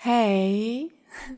Hey,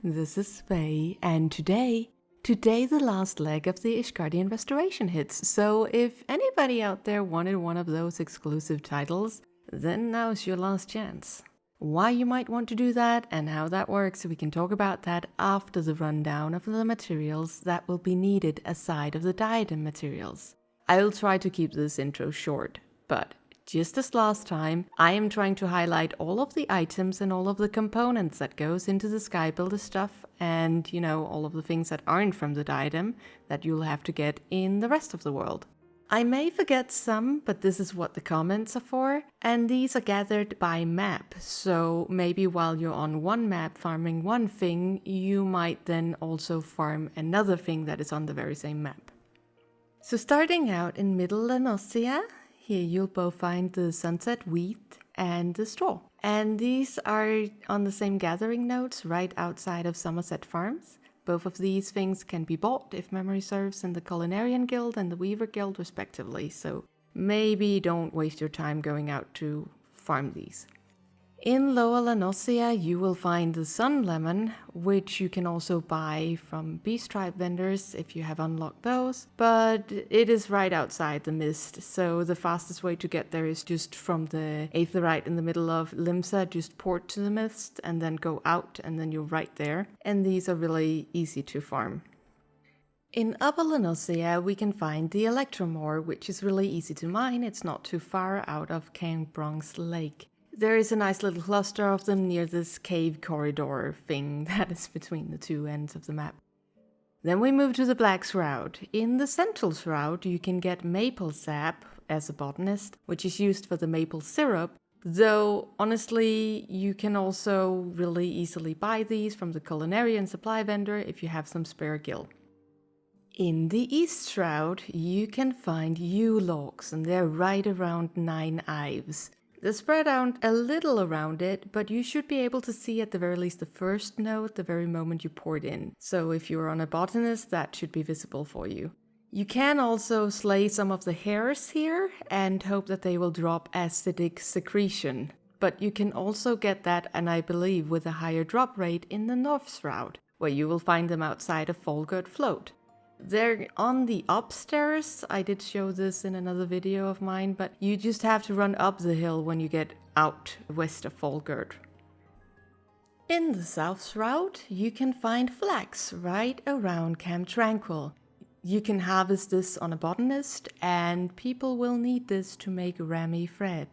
this is Faye, and today the last leg of the Ishgardian Restoration hits, so if anybody out there wanted one of those exclusive titles, then now's your last chance. Why you might want to do that and how that works, we can talk about that after the rundown of the materials that will be needed aside of the diadem materials. I will try to keep this intro short, but just as last time, I am trying to highlight all of the items and all of the components that goes into the Sky Builder stuff and, all of the things that aren't from the diadem that you'll have to get in the rest of the world. I may forget some, but this is what the comments are for, and these are gathered by map, so maybe while you're on one map farming one thing, you might then also farm another thing that is on the very same map. So starting out in middle Noscea, here you'll both find the sunset wheat and the straw. And these are on the same gathering nodes right outside of Somerset Farms. Both of these things can be bought, if memory serves, in the Culinarian Guild and the Weaver Guild respectively, so maybe don't waste your time going out to farm these. In Lower Noscea you will find the Sun Lemon, which you can also buy from Beast Tribe vendors if you have unlocked those, but it is right outside the mist, so the fastest way to get there is just from the Aetherite in the middle of Limsa, just port to the mist and then go out and then you're right there, and these are really easy to farm. In Upper Noscea we can find the Electrum Ore, which is really easy to mine. It's not too far out of Camp Bronx Lake. There is a nice little cluster of them near this cave corridor thing that is between the two ends of the map. Then we move to the Black Shroud. In the Central Shroud you can get maple sap as a botanist, which is used for the maple syrup, though honestly you can also really easily buy these from the Culinarian supply vendor if you have some spare gil. In the East Shroud you can find Yew Logs, and they're right around 9 ives. They're spread out a little around it, but you should be able to see at the very least the first node the very moment you poured in. So if you're on a botanist, that should be visible for you. You can also slay some of the hares here and hope that they will drop acidic secretion. But you can also get that, and I believe with a higher drop rate, in the North Shroud, where you will find them outside of Aldgoat Float. They're on the upstairs. I did show this in another video of mine, but you just have to run up the hill when you get out west of Aldgoat. In the South Shroud, you can find flax right around Camp Tranquil. You can harvest this on a botanist, and people will need this to make Rami thread.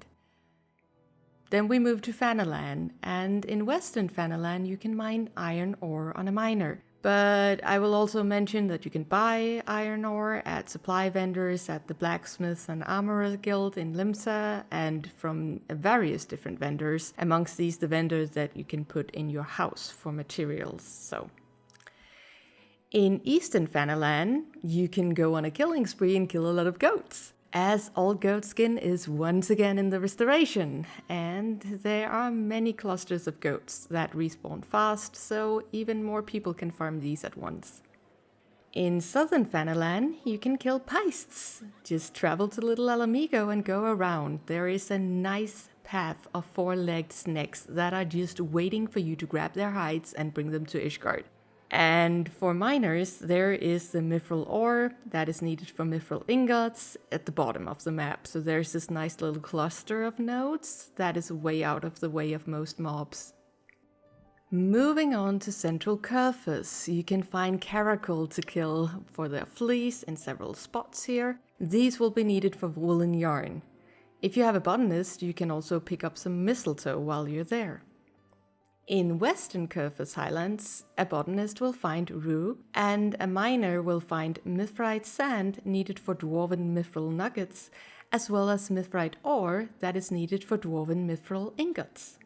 Then we move to Thanalan, and in Western Thanalan you can mine iron ore on a miner. But I will also mention that you can buy iron ore at supply vendors at the Blacksmiths and Armorers Guild in Limsa, and from various different vendors, amongst these the vendors that you can put in your house for materials. So, in Eastern Thanalan, you can go on a killing spree and kill a lot of goats, as Aldgoat Skin is once again in the restoration, and there are many clusters of goats that respawn fast, so even more people can farm these at once. In Southern Thanalan, you can kill paists. Just travel to Little Alamigo and go around. There is a nice path of 4-legged snakes that are just waiting for you to grab their hides and bring them to Ishgard. And for miners, there is the Mythril Ore that is needed for Mythril Ingots at the bottom of the map. So there's this nice little cluster of nodes that is way out of the way of most mobs. Moving on to Central Coerthas, you can find caracal to kill for their fleece in several spots here. These will be needed for woolen yarn. If you have a botanist, you can also pick up some mistletoe while you're there. In Western Coerthas Highlands, a botanist will find rue, and a miner will find mithrite sand needed for dwarven mithril nuggets, as well as mithrite ore that is needed for dwarven mithril ingots.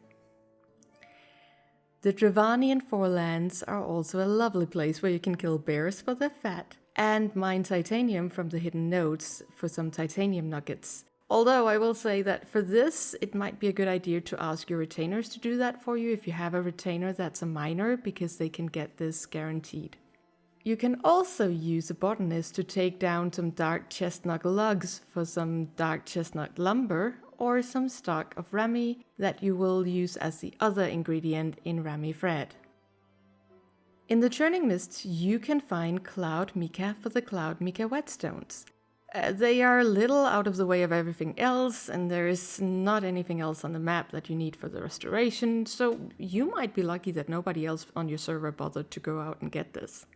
The Dravanian Forelands are also a lovely place where you can kill bears for their fat, and mine titanium from the hidden nodes for some titanium nuggets. Although I will say that for this, it might be a good idea to ask your retainers to do that for you if you have a retainer that's a miner, because they can get this guaranteed. You can also use a botanist to take down some dark chestnut logs for some dark chestnut lumber, or some stock of Rami that you will use as the other ingredient in Rami Thread. In the Churning Mists, you can find Cloud Mica for the Cloud Mica Whetstones. They are a little out of the way of everything else, and there is not anything else on the map that you need for the restoration, so you might be lucky that nobody else on your server bothered to go out and get this.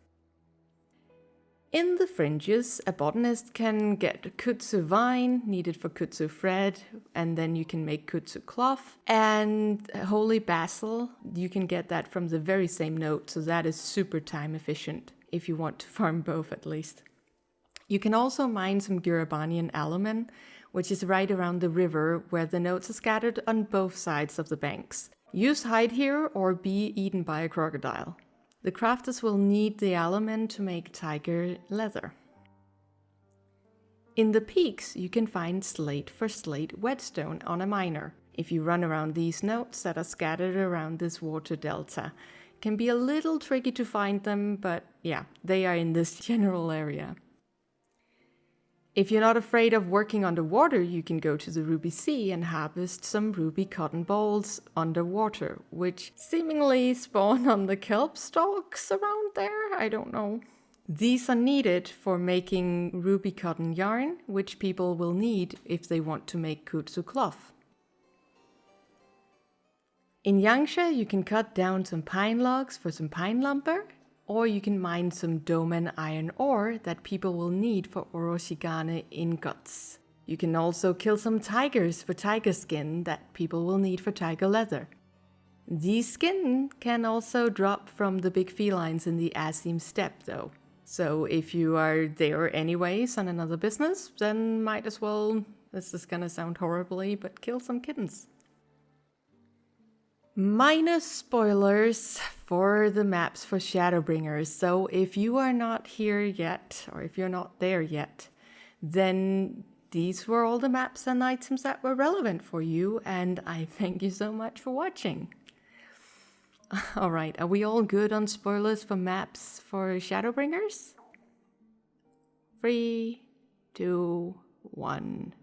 In the fringes, a botanist can get kudzu vine, needed for kudzu thread, and then you can make kudzu cloth. And holy basil, you can get that from the very same node, so that is super time efficient, if you want to farm both at least. You can also mine some Gurabanian alumen, which is right around the river, where the nodes are scattered on both sides of the banks. Use hide here or be eaten by a crocodile. The crafters will need the alumen to make tiger leather. In the peaks, you can find slate for Slate Whetstone on a miner. If you run around these nodes that are scattered around this water delta, it can be a little tricky to find them, but yeah, they are in this general area. If you're not afraid of working underwater, you can go to the Ruby Sea and harvest some ruby cotton balls underwater, which seemingly spawn on the kelp stalks around there, I don't know. These are needed for making ruby cotton yarn, which people will need if they want to make kudzu cloth. In Yangsha, you can cut down some pine logs for some pine lumber, or you can mine some Domen iron ore that people will need for Oroshigane Ingots. You can also kill some tigers for tiger skin that people will need for tiger leather. These skin can also drop from the big felines in the Azim steppe though. So if you are there anyways on another business, then might as well, this is gonna sound horribly, but kill some kittens. Minor spoilers for the maps for Shadowbringers, so if you are not here yet, or if you're not there yet, then these were all the maps and items that were relevant for you, and I thank you so much for watching. Alright, are we all good on spoilers for maps for Shadowbringers? 3, 2, 1.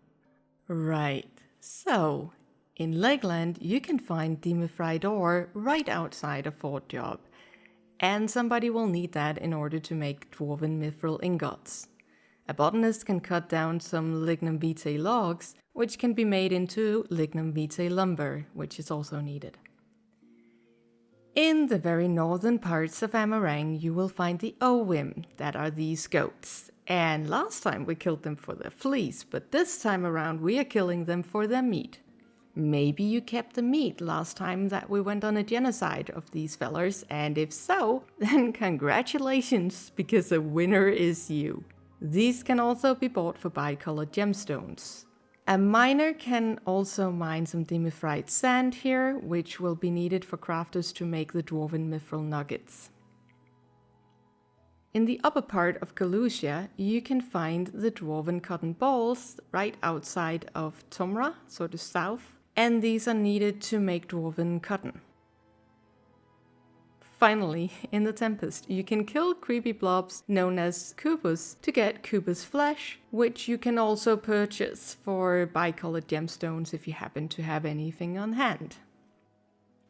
Right, so in Lakeland, you can find demythril ore right outside of Fort Job, and somebody will need that in order to make Dwarven Mythril Ingots. A botanist can cut down some lignum vitae logs, which can be made into lignum vitae lumber, which is also needed. In the very northern parts of Amarang, you will find the Owim, that are these goats. And last time we killed them for their fleece, but this time around we are killing them for their meat. Maybe you kept the meat last time that we went on a genocide of these fellers, and if so, then congratulations, because the winner is you. These can also be bought for bicolored gemstones. A miner can also mine some demythrite sand here, which will be needed for crafters to make the Dwarven Mythril Nuggets. In the upper part of Kalusia, you can find the Dwarven Cotton balls right outside of Tomra, so the south, and these are needed to make Dwarven Cotton. Finally, in the Tempest, you can kill creepy blobs known as Kubus to get Kubus flesh, which you can also purchase for bicolored gemstones if you happen to have anything on hand.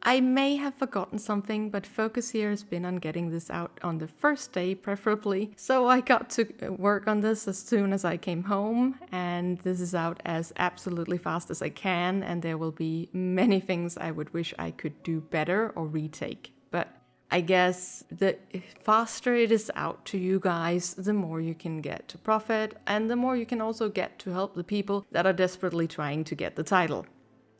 I may have forgotten something, but focus here has been on getting this out on the first day preferably, so I got to work on this as soon as I came home, and this is out as absolutely fast as I can, and there will be many things I would wish I could do better or retake. But I guess the faster it is out to you guys, the more you can get to profit, and the more you can also get to help the people that are desperately trying to get the title.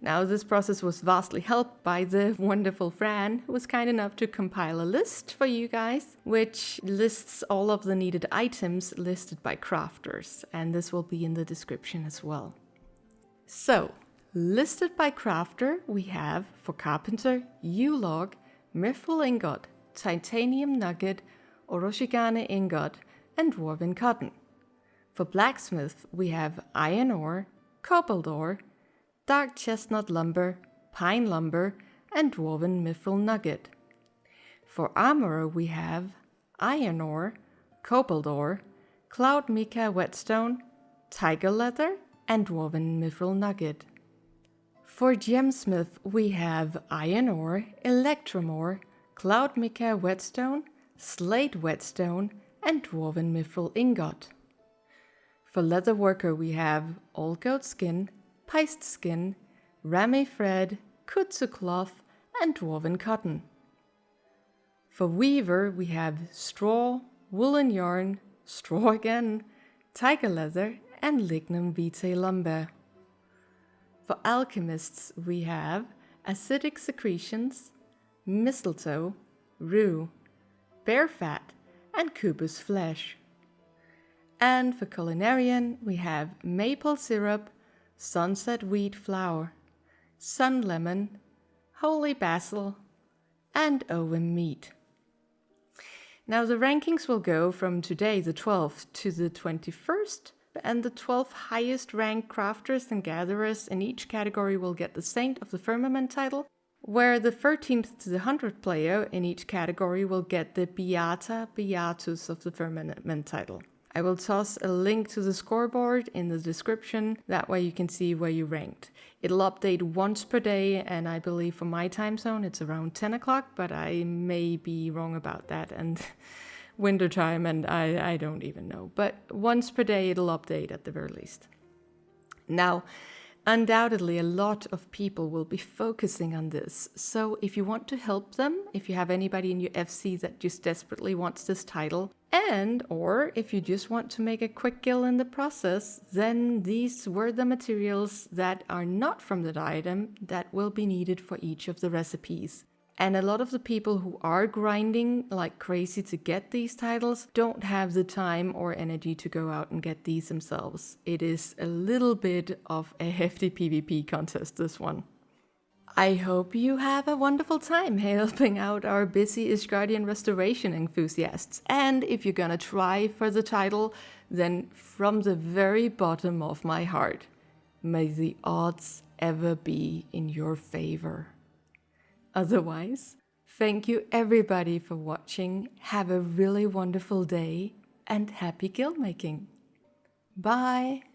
Now, this process was vastly helped by the wonderful Fran, who was kind enough to compile a list for you guys, which lists all of the needed items listed by crafters, and this will be in the description as well. So, listed by crafter, we have, for carpenter, Yew Log, Mythril Ingot, Titanium Nugget, Oroshigane Ingot, and Dwarven Cotton. For blacksmith, we have Iron Ore, Cobalt Ore, Dark Chestnut Lumber, Pine Lumber, and Dwarven Mythril Nugget. For armorer we have Iron Ore, Cobalt Ore, Cloud Mica Whetstone, Tiger Leather, and Dwarven Mythril Nugget. For Gemsmith, we have Iron Ore, Electrum Ore, Cloud Mica Whetstone, Slate Whetstone, and Dwarven Mythril Ingot. For Leatherworker, we have Aldgoat Skin, Piced Skin, Ramie Thread, Kudzu Cloth, and Dwarven Cotton. For Weaver, we have Straw, Woolen Yarn, Straw again, Tiger Leather, and Lignum Vitae Lumber. For Alchemists, we have Acidic Secretions, Mistletoe, Rue, Bear Fat, and Kubus Flesh. And for Culinarian, we have Maple Syrup, Sunset Wheat Flour, Sun Lemon, Holy Basil, and Owen Meat. Now the rankings will go from today, the 12th, to the 21st, and the 12 highest ranked crafters and gatherers in each category will get the Saint of the Firmament title, where the 13th to the 100th player in each category will get the Beata Beatus of the Firmament title. I will toss a link to the scoreboard in the description, that way you can see where you ranked. It'll update once per day, and I believe for my time zone it's around 10 o'clock, but I may be wrong about that, and winter time, and I don't even know. But once per day it'll update at the very least. Now, undoubtedly a lot of people will be focusing on this, so if you want to help them, if you have anybody in your FC that just desperately wants this title, or if you just want to make a quick kill in the process, then these were the materials that are not from the diadem that will be needed for each of the recipes. And a lot of the people who are grinding like crazy to get these titles don't have the time or energy to go out and get these themselves. It is a little bit of a hefty PvP contest, this one. I hope you have a wonderful time helping out our busy Ishgardian Restoration enthusiasts. And if you're gonna try for the title, then from the very bottom of my heart, may the odds ever be in your favor. Otherwise, thank you everybody for watching. Have a really wonderful day and happy guild making. Bye!